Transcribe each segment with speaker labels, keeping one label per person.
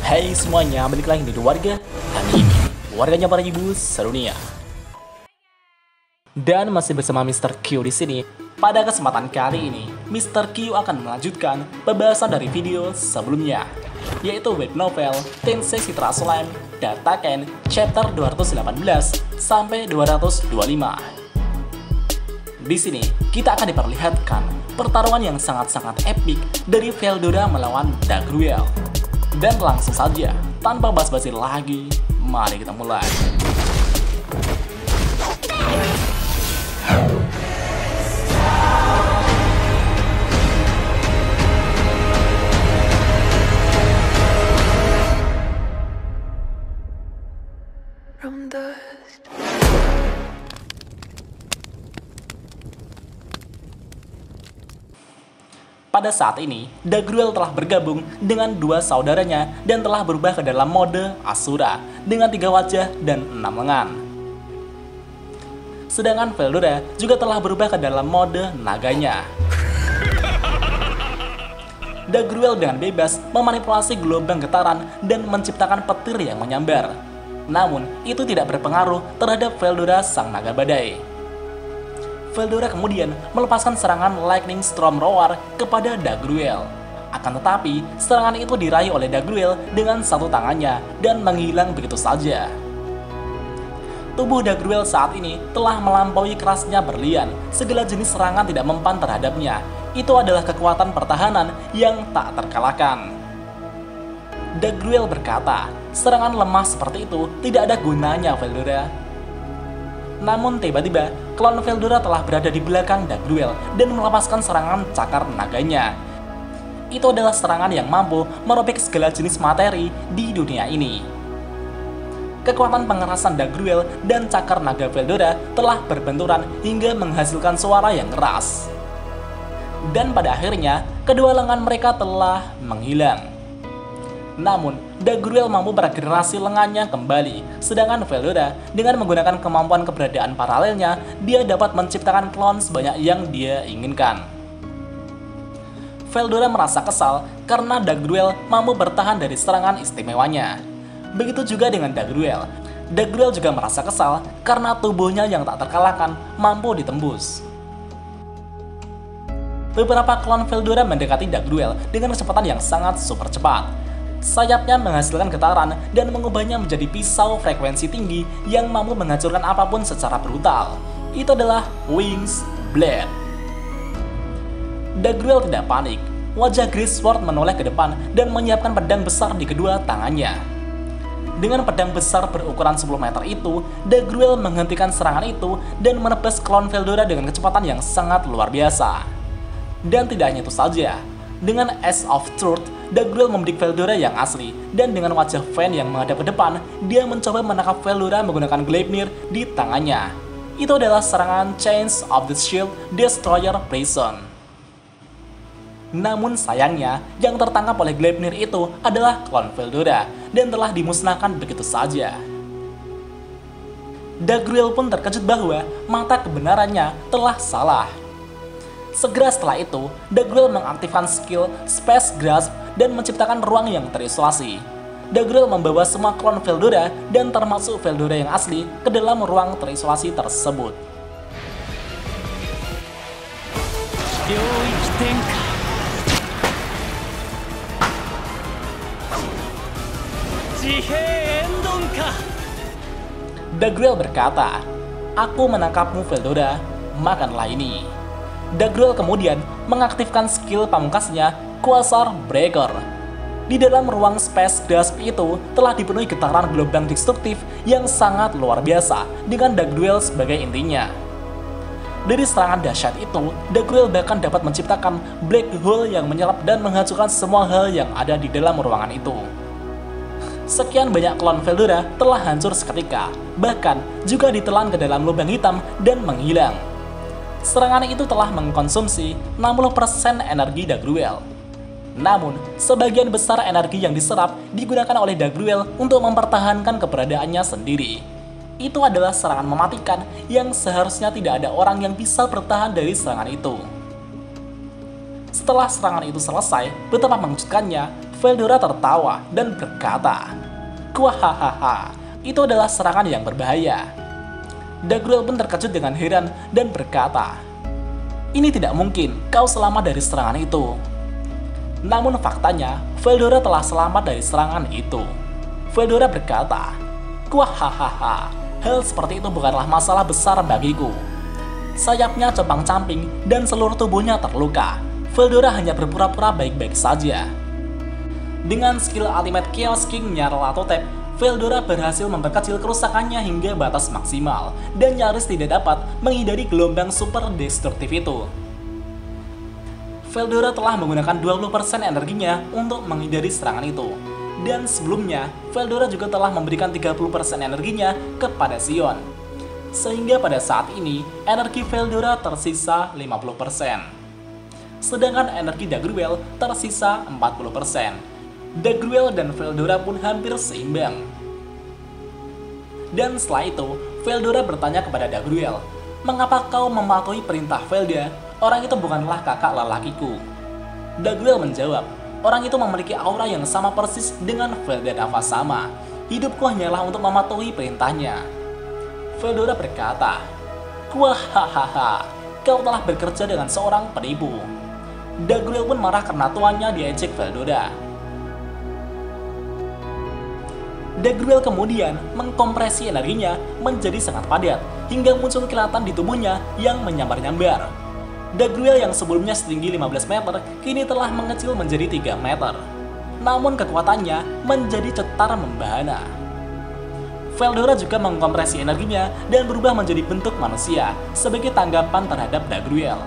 Speaker 1: Hai semuanya, balik lagi di warga anime, warganya para ibu sedunia. Dan masih bersama Mr. Q di sini. Pada kesempatan kali ini, Mr. Q akan melanjutkan pembahasan dari video sebelumnya, yaitu web novel Tensei Citra Slime Dataken chapter 218 sampai 225. Di sini kita akan diperlihatkan pertarungan yang sangat-sangat epik dari Veldora melawan Dagruel. Dan langsung saja, tanpa basa-basi lagi, mari kita mulai.
Speaker 2: From dust.
Speaker 1: Pada saat ini, Dagruel telah bergabung dengan dua saudaranya dan telah berubah ke dalam mode Asura dengan 3 wajah dan 6 lengan. Sedangkan Veldora juga telah berubah ke dalam mode naganya. Dagruel dengan bebas memanipulasi gelombang getaran dan menciptakan petir yang menyambar. Namun, itu tidak berpengaruh terhadap Veldora sang naga badai. Veldora kemudian melepaskan serangan Lightning Storm Roar kepada Dagruel. Akan tetapi, serangan itu diraih oleh Dagruel dengan satu tangannya dan menghilang begitu saja. Tubuh Dagruel saat ini telah melampaui kerasnya berlian. Segala jenis serangan tidak mempan terhadapnya. Itu adalah kekuatan pertahanan yang tak terkalahkan. Dagruel berkata, serangan lemah seperti itu tidak ada gunanya, Veldora. Namun tiba-tiba, klon Veldora telah berada di belakang Dagruel dan melepaskan serangan cakar naganya. Itu adalah serangan yang mampu merobek segala jenis materi di dunia ini. Kekuatan pengerasan Dagruel dan cakar naga Veldora telah berbenturan hingga menghasilkan suara yang keras. Dan pada akhirnya, kedua lengan mereka telah menghilang. Namun, Dagruel mampu meregenerasi lengannya kembali, sedangkan Veldora dengan menggunakan kemampuan keberadaan paralelnya, dia dapat menciptakan klon sebanyak yang dia inginkan. Veldora merasa kesal karena Dagruel mampu bertahan dari serangan istimewanya. Begitu juga dengan Dagruel. Dagruel juga merasa kesal karena tubuhnya yang tak terkalahkan mampu ditembus. Beberapa klon Veldora mendekati Dagruel dengan kecepatan yang sangat super cepat. Sayapnya menghasilkan getaran dan mengubahnya menjadi pisau frekuensi tinggi yang mampu menghancurkan apapun secara brutal. Itu adalah Wings Blade. Dagruel tidak panik. Wajah Greatsword menoleh ke depan dan menyiapkan pedang besar di kedua tangannya. Dengan pedang besar berukuran 10 meter itu, Dagruel menghentikan serangan itu dan menebas klon Veldora dengan kecepatan yang sangat luar biasa. Dan tidak hanya itu saja, dengan Axe of Truth, Dagruel membidik Veldora yang asli, dan dengan wajah Fen yang menghadap ke depan, dia mencoba menangkap Veldora menggunakan Gleipnir di tangannya. Itu adalah serangan Chains of the Shield Destroyer Prison. Namun sayangnya, yang tertangkap oleh Gleipnir itu adalah klon Veldora, dan telah dimusnahkan begitu saja. Dagruel pun terkejut bahwa mata kebenarannya telah salah. Segera setelah itu, Dagruel mengaktifkan skill Space Grasp dan menciptakan ruang yang terisolasi. Dagruel membawa semua klon Veldora dan termasuk Veldora yang asli ke dalam ruang terisolasi tersebut. Dagruel berkata, "Aku menangkapmu Veldora, makanlah ini." Dagruel kemudian mengaktifkan skill pamungkasnya, Quasar Breaker. Di dalam ruang Space Grasp itu telah dipenuhi getaran gelombang destruktif yang sangat luar biasa dengan Dagruel sebagai intinya. Dari serangan dahsyat itu, Dagruel bahkan dapat menciptakan black hole yang menyerap dan menghancurkan semua hal yang ada di dalam ruangan itu. Sekian banyak klon Veldora telah hancur seketika, bahkan juga ditelan ke dalam lubang hitam dan menghilang. Serangan itu telah mengkonsumsi 60% energi Dagruel. Namun, sebagian besar energi yang diserap digunakan oleh Dagruel untuk mempertahankan keberadaannya sendiri. Itu adalah serangan mematikan yang seharusnya tidak ada orang yang bisa bertahan dari serangan itu. Setelah serangan itu selesai, betapa mengejutkannya, Veldora tertawa dan berkata, "Kuahahaha, itu adalah serangan yang berbahaya." Dagruel pun terkejut dengan heran dan berkata, "Ini tidak mungkin, kau selamat dari serangan itu." Namun faktanya, Veldora telah selamat dari serangan itu. Veldora berkata, "Kuahahaha, hal seperti itu bukanlah masalah besar bagiku." Sayapnya compang-camping dan seluruh tubuhnya terluka. Veldora hanya berpura-pura baik-baik saja. Dengan skill ultimate Chaos King Nyarlathotep, Veldora berhasil memperkecil kerusakannya hingga batas maksimal dan nyaris tidak dapat menghindari gelombang super destruktif itu. Veldora telah menggunakan 20% energinya untuk menghindari serangan itu. Dan sebelumnya, Veldora juga telah memberikan 30% energinya kepada Sion. Sehingga pada saat ini, energi Veldora tersisa 50%. Sedangkan energi Dagruel tersisa 40%. Dagruel dan Veldora pun hampir seimbang. Dan setelah itu, Veldora bertanya kepada Dagruel, "Mengapa kau mematuhi perintah Velda? Orang itu bukanlah kakak lelakiku." Dagruel menjawab, "Orang itu memiliki aura yang sama persis dengan Velda Navasama. Hidupku hanyalah untuk mematuhi perintahnya." Veldora berkata, "Kuahahaha, kau telah bekerja dengan seorang penipu." Dagruel pun marah karena tuannya diejek Veldora. Dagruel kemudian mengkompresi energinya menjadi sangat padat, hingga muncul kilatan di tubuhnya yang menyambar-nyambar. Dagruel yang sebelumnya setinggi 15 meter, kini telah mengecil menjadi 3 meter. Namun kekuatannya menjadi cetar membahana. Veldora juga mengkompresi energinya dan berubah menjadi bentuk manusia sebagai tanggapan terhadap Dagruel.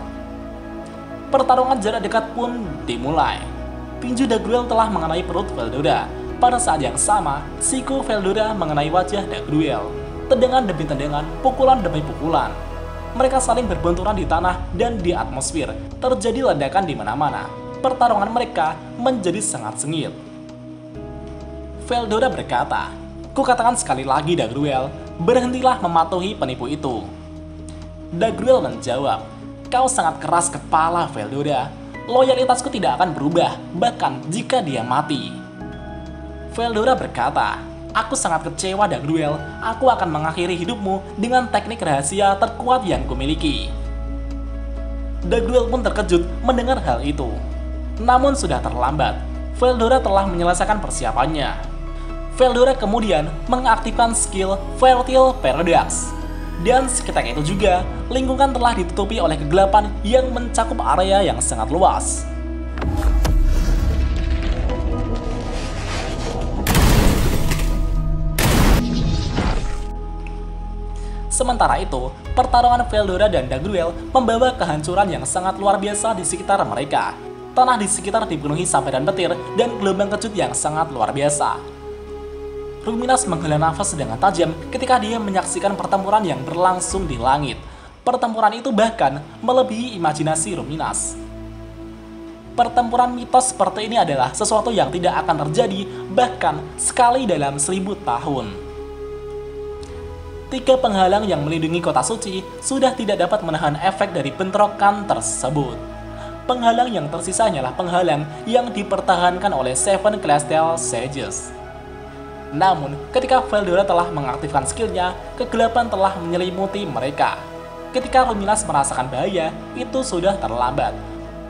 Speaker 1: Pertarungan jarak dekat pun dimulai. Tinju Dagruel telah mengenai perut Veldora. Pada saat yang sama, siku Veldora mengenai wajah Dagruel. Tendangan demi tendangan, pukulan demi pukulan. Mereka saling berbenturan di tanah dan di atmosfer. Terjadi ledakan di mana-mana. Pertarungan mereka menjadi sangat sengit. Veldora berkata, "Kukatakan sekali lagi Dagruel, berhentilah mematuhi penipu itu." Dagruel menjawab, "Kau sangat keras kepala Veldora. Loyalitasku tidak akan berubah, bahkan jika dia mati." Veldora berkata, "Aku sangat kecewa Dagruel, aku akan mengakhiri hidupmu dengan teknik rahasia terkuat yang kumiliki." Dagruel pun terkejut mendengar hal itu. Namun sudah terlambat, Veldora telah menyelesaikan persiapannya. Veldora kemudian mengaktifkan skill Fertile Paradox. Dan seketika itu juga, lingkungan telah ditutupi oleh kegelapan yang mencakup area yang sangat luas. Sementara itu, pertarungan Veldora dan Dagruel membawa kehancuran yang sangat luar biasa di sekitar mereka. Tanah di sekitar dipenuhi sampai dan petir dan gelombang kejut yang sangat luar biasa. Ruminas menghela nafas dengan tajam ketika dia menyaksikan pertempuran yang berlangsung di langit. Pertempuran itu bahkan melebihi imajinasi Ruminas. Pertempuran mitos seperti ini adalah sesuatu yang tidak akan terjadi bahkan sekali dalam 1000 tahun. 3 penghalang yang melindungi kota suci sudah tidak dapat menahan efek dari bentrokan tersebut. Penghalang yang tersisa hanyalah penghalang yang dipertahankan oleh Seven Celestial Sages. Namun, ketika Veldora telah mengaktifkan skillnya, kegelapan telah menyelimuti mereka. Ketika Ruminas merasakan bahaya, itu sudah terlambat.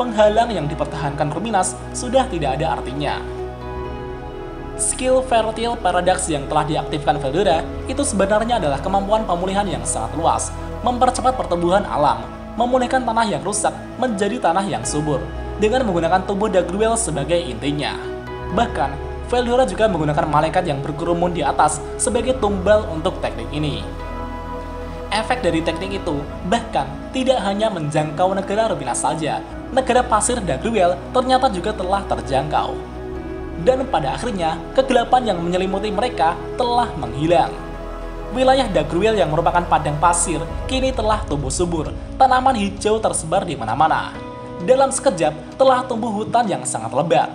Speaker 1: Penghalang yang dipertahankan Ruminas sudah tidak ada artinya. Skill Fertile Paradox yang telah diaktifkan Veldora itu sebenarnya adalah kemampuan pemulihan yang sangat luas, mempercepat pertumbuhan alam, memulihkan tanah yang rusak menjadi tanah yang subur, dengan menggunakan tubuh Dagruel sebagai intinya. Bahkan, Veldora juga menggunakan malaikat yang berkerumun di atas sebagai tumbal untuk teknik ini. Efek dari teknik itu bahkan tidak hanya menjangkau negara Ruminas saja, negara pasir Dagruel ternyata juga telah terjangkau. Dan pada akhirnya, kegelapan yang menyelimuti mereka telah menghilang. Wilayah Dagruel yang merupakan padang pasir kini telah tumbuh subur, tanaman hijau tersebar di mana-mana. Dalam sekejap telah tumbuh hutan yang sangat lebat.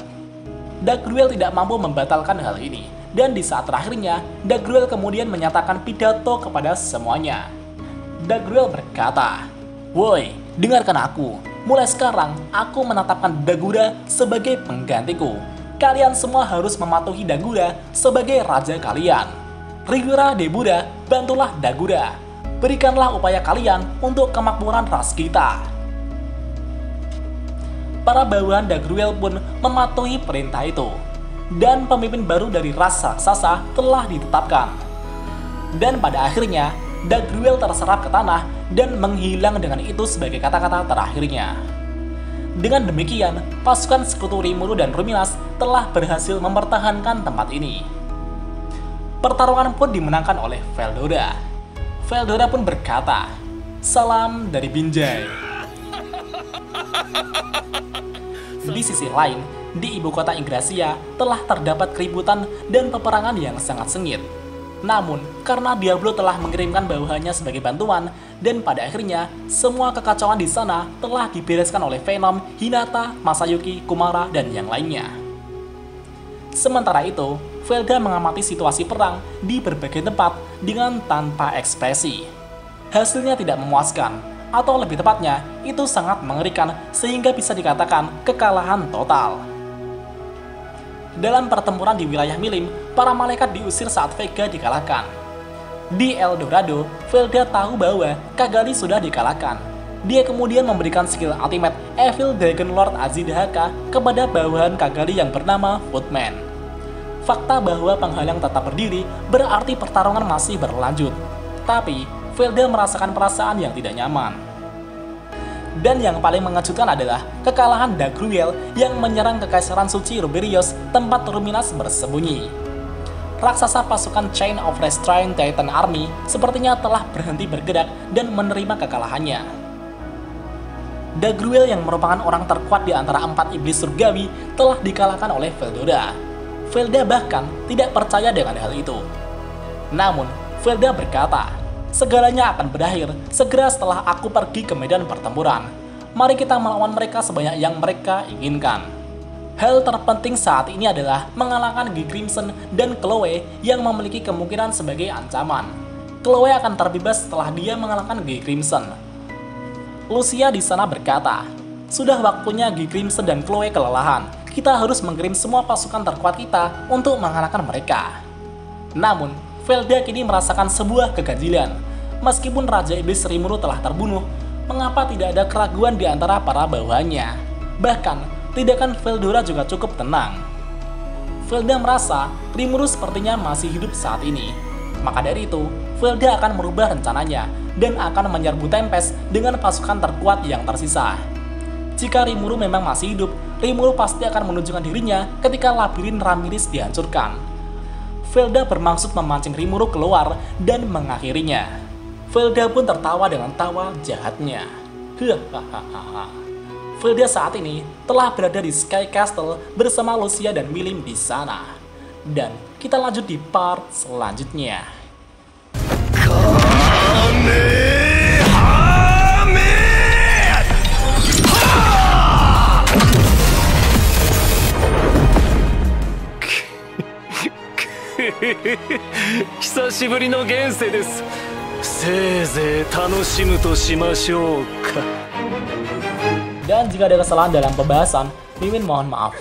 Speaker 1: Dagruel tidak mampu membatalkan hal ini, dan di saat terakhirnya, Dagruel kemudian menyatakan pidato kepada semuanya. Dagruel berkata, "Woi, dengarkan aku. Mulai sekarang, aku menetapkan Dagura sebagai penggantiku. kalian semua harus mematuhi Dagura sebagai raja kalian. Rigura Debura, bantulah Dagura. Berikanlah upaya kalian untuk kemakmuran ras kita. Para bawahan Dagruel pun mematuhi perintah itu. Dan pemimpin baru dari ras raksasa telah ditetapkan. Dan pada akhirnya, Dagruel terserap ke tanah dan menghilang dengan itu sebagai kata-kata terakhirnya. Dengan demikian, pasukan sekutu Rimuru dan Ruminas telah berhasil mempertahankan tempat ini. Pertarungan pun dimenangkan oleh Veldora. Veldora pun berkata, "Salam dari Binjai." Di sisi lain, di ibu kota Yggdrasia telah terdapat keributan dan peperangan yang sangat sengit. Namun, karena Diablo telah mengirimkan bawahannya sebagai bantuan, dan pada akhirnya, semua kekacauan di sana telah dibereskan oleh Venom, Hinata, Masayuki, Kumara, dan yang lainnya. Sementara itu, Velda mengamati situasi perang di berbagai tempat dengan tanpa ekspresi. Hasilnya tidak memuaskan, atau lebih tepatnya, itu sangat mengerikan sehingga bisa dikatakan kekalahan total. Dalam pertempuran di wilayah Milim, para malaikat diusir saat Vega dikalahkan. Di El Dorado, Velda tahu bahwa Cagali sudah dikalahkan. Dia kemudian memberikan skill ultimate Evil Dragon Lord Azidahaka kepada bawahan Cagali yang bernama Footman. Fakta bahwa penghalang tetap berdiri berarti pertarungan masih berlanjut. Tapi, Velda merasakan perasaan yang tidak nyaman. Dan yang paling mengejutkan adalah kekalahan Dagruel yang menyerang Kekaisaran Suci Ruberios, tempat Ruminas bersembunyi. Raksasa pasukan Chain of Restraint Titan Army sepertinya telah berhenti bergerak dan menerima kekalahannya. Dagruel yang merupakan orang terkuat di antara 4 iblis surgawi telah dikalahkan oleh Veldora. Velda bahkan tidak percaya dengan hal itu. Namun, Velda berkata, "Segalanya akan berakhir segera setelah aku pergi ke medan pertempuran. Mari kita melawan mereka sebanyak yang mereka inginkan." Hal terpenting saat ini adalah mengalahkan G. Crimson dan Chloe yang memiliki kemungkinan sebagai ancaman. Chloe akan terbebas setelah dia mengalahkan G. Crimson. Lucia di sana berkata, "Sudah waktunya G. Crimson dan Chloe kelelahan. Kita harus mengirim semua pasukan terkuat kita untuk mengalahkan mereka." Namun, Velda kini merasakan sebuah keganjilan. Meskipun Raja Iblis Rimuru telah terbunuh, mengapa tidak ada keraguan di antara para bawahannya? Bahkan, tindakan Veldora juga cukup tenang. Velda merasa Rimuru sepertinya masih hidup saat ini. Maka dari itu, Velda akan merubah rencananya dan akan menyerbu Tempest dengan pasukan terkuat yang tersisa. Jika Rimuru memang masih hidup, Rimuru pasti akan menunjukkan dirinya ketika labirin Ramiris dihancurkan. Velda bermaksud memancing Rimuru keluar dan mengakhirinya. Velda pun tertawa dengan tawa jahatnya. Velda saat ini telah berada di Sky Castle bersama Lucia dan Milim di sana. Dan kita lanjut di part selanjutnya. Dan jika ada kesalahan dalam pembahasan, Mimin mohon maaf.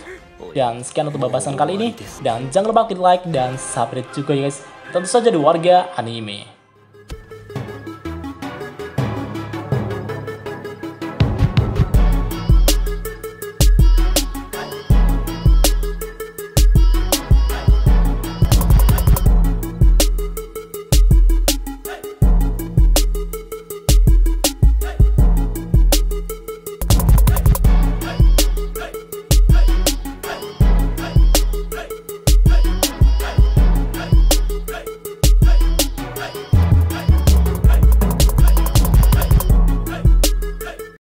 Speaker 1: Dan sekian untuk pembahasan kali ini. Dan jangan lupa klik like dan subscribe juga ya guys. Tentu saja di Warga Anime.